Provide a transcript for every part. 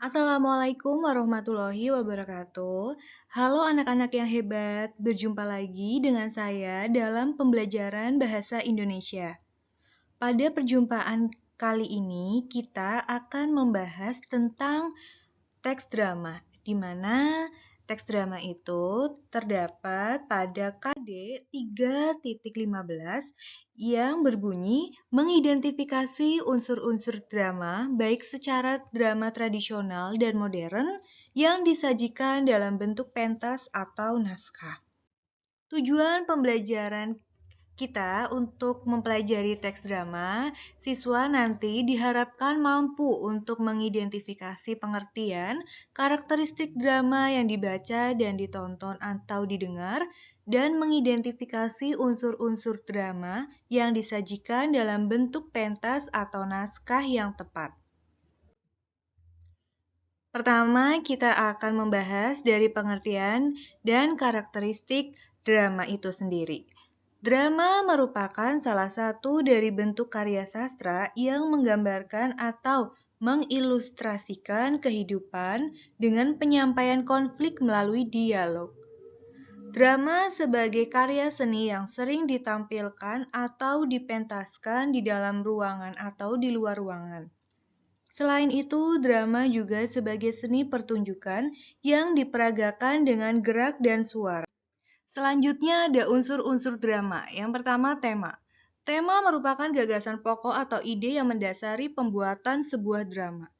Assalamualaikum warahmatullahi wabarakatuh. Halo anak-anak yang hebat, berjumpa lagi dengan saya dalam pembelajaran bahasa Indonesia. Pada perjumpaan kali ini, kita akan membahas tentang teks drama, di mana teks drama itu terdapat pada KD 3.15 yang berbunyi mengidentifikasi unsur-unsur drama baik secara drama tradisional dan modern yang disajikan dalam bentuk pentas atau naskah. Tujuan pembelajaran kita untuk mempelajari teks drama, siswa nanti diharapkan mampu untuk mengidentifikasi pengertian, karakteristik drama yang dibaca dan ditonton atau didengar, dan mengidentifikasi unsur-unsur drama yang disajikan dalam bentuk pentas atau naskah yang tepat. Pertama, kita akan membahas dari pengertian dan karakteristik drama itu sendiri. Drama merupakan salah satu dari bentuk karya sastra yang menggambarkan atau mengilustrasikan kehidupan dengan penyampaian konflik melalui dialog. Drama sebagai karya seni yang sering ditampilkan atau dipentaskan di dalam ruangan atau di luar ruangan. Selain itu, drama juga sebagai seni pertunjukan yang diperagakan dengan gerak dan suara. Selanjutnya ada unsur-unsur drama. Yang pertama, tema. Tema merupakan gagasan pokok atau ide yang mendasari pembuatan sebuah drama.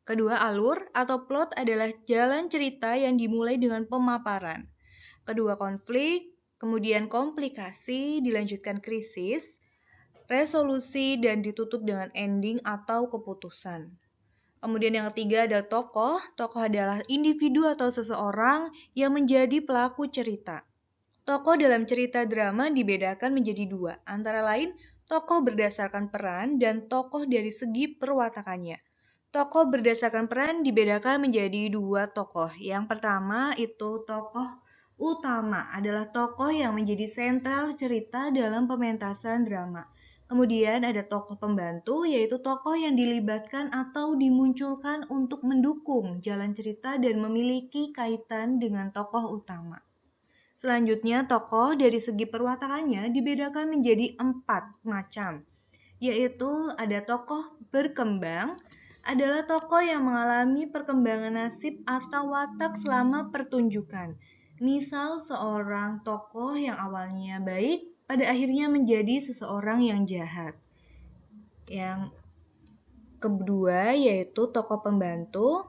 Kedua, alur atau plot adalah jalan cerita yang dimulai dengan pemaparan. Kedua, konflik, kemudian komplikasi, dilanjutkan krisis, resolusi, dan ditutup dengan ending atau keputusan. Kemudian yang ketiga ada tokoh. Tokoh adalah individu atau seseorang yang menjadi pelaku cerita. Tokoh dalam cerita drama dibedakan menjadi dua, antara lain tokoh berdasarkan peran dan tokoh dari segi perwatakannya. Tokoh berdasarkan peran dibedakan menjadi dua tokoh. Yang pertama itu tokoh utama adalah tokoh yang menjadi sentral cerita dalam pementasan drama. Kemudian ada tokoh pembantu, yaitu tokoh yang dilibatkan atau dimunculkan untuk mendukung jalan cerita dan memiliki kaitan dengan tokoh utama. Selanjutnya, tokoh dari segi perwatakannya dibedakan menjadi 4 macam, yaitu ada tokoh berkembang, adalah tokoh yang mengalami perkembangan nasib atau watak selama pertunjukan. Misal seorang tokoh yang awalnya baik, pada akhirnya menjadi seseorang yang jahat. Yang kedua yaitu tokoh pembantu.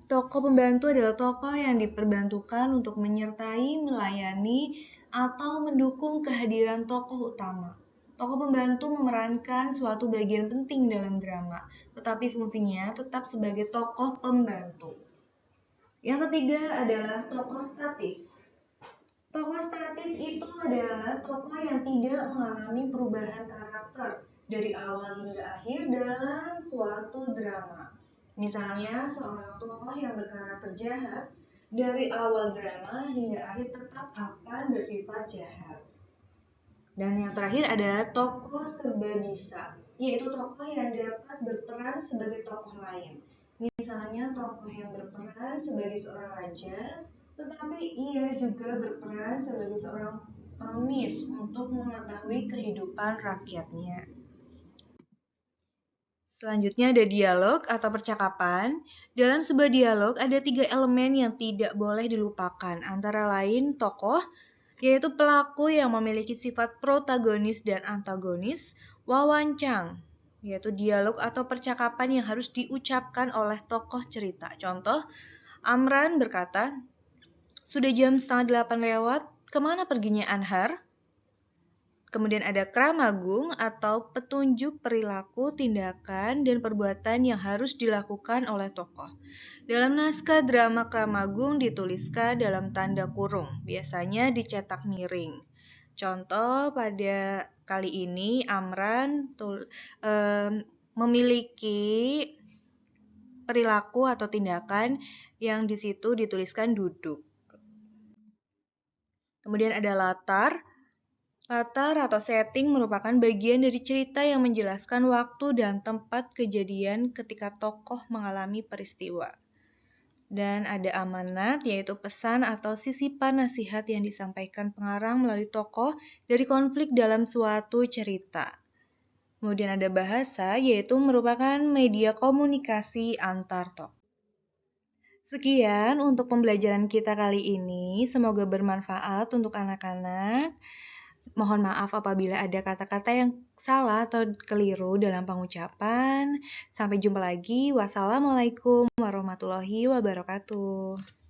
Tokoh pembantu adalah tokoh yang diperbantukan untuk menyertai, melayani, atau mendukung kehadiran tokoh utama. Tokoh pembantu memerankan suatu bagian penting dalam drama, tetapi fungsinya tetap sebagai tokoh pembantu. Yang ketiga adalah tokoh statis. Tokoh statis itu adalah tokoh yang tidak mengalami perubahan karakter dari awal hingga akhir dalam suatu drama. Misalnya, seorang tokoh yang berkarakter jahat dari awal drama hingga akhir tetap akan bersifat jahat. Dan yang terakhir ada tokoh serba bisa, yaitu tokoh yang dapat berperan sebagai tokoh lain. Misalnya tokoh yang berperan sebagai seorang raja, tetapi ia juga berperan sebagai seorang pengemis untuk mengetahui kehidupan rakyatnya. Selanjutnya ada dialog atau percakapan. Dalam sebuah dialog ada 3 elemen yang tidak boleh dilupakan, antara lain tokoh, yaitu pelaku yang memiliki sifat protagonis dan antagonis, wawancang, yaitu dialog atau percakapan yang harus diucapkan oleh tokoh cerita. Contoh, Amran berkata, "Sudah jam 7:30 lewat, kemana perginya Anhar?" Kemudian ada kramagung atau petunjuk perilaku, tindakan, dan perbuatan yang harus dilakukan oleh tokoh. Dalam naskah drama kramagung dituliskan dalam tanda kurung, biasanya dicetak miring. Contoh pada kali ini Amran memiliki perilaku atau tindakan yang di situ dituliskan duduk. Kemudian ada latar. Latar atau setting merupakan bagian dari cerita yang menjelaskan waktu dan tempat kejadian ketika tokoh mengalami peristiwa. Dan ada amanat, yaitu pesan atau sisipan nasihat yang disampaikan pengarang melalui tokoh dari konflik dalam suatu cerita. Kemudian ada bahasa, yaitu merupakan media komunikasi antar tokoh. Sekian untuk pembelajaran kita kali ini. Semoga bermanfaat untuk anak-anak. Mohon maaf apabila ada kata-kata yang salah atau keliru dalam pengucapan. Sampai jumpa lagi. Wassalamualaikum warahmatullahi wabarakatuh.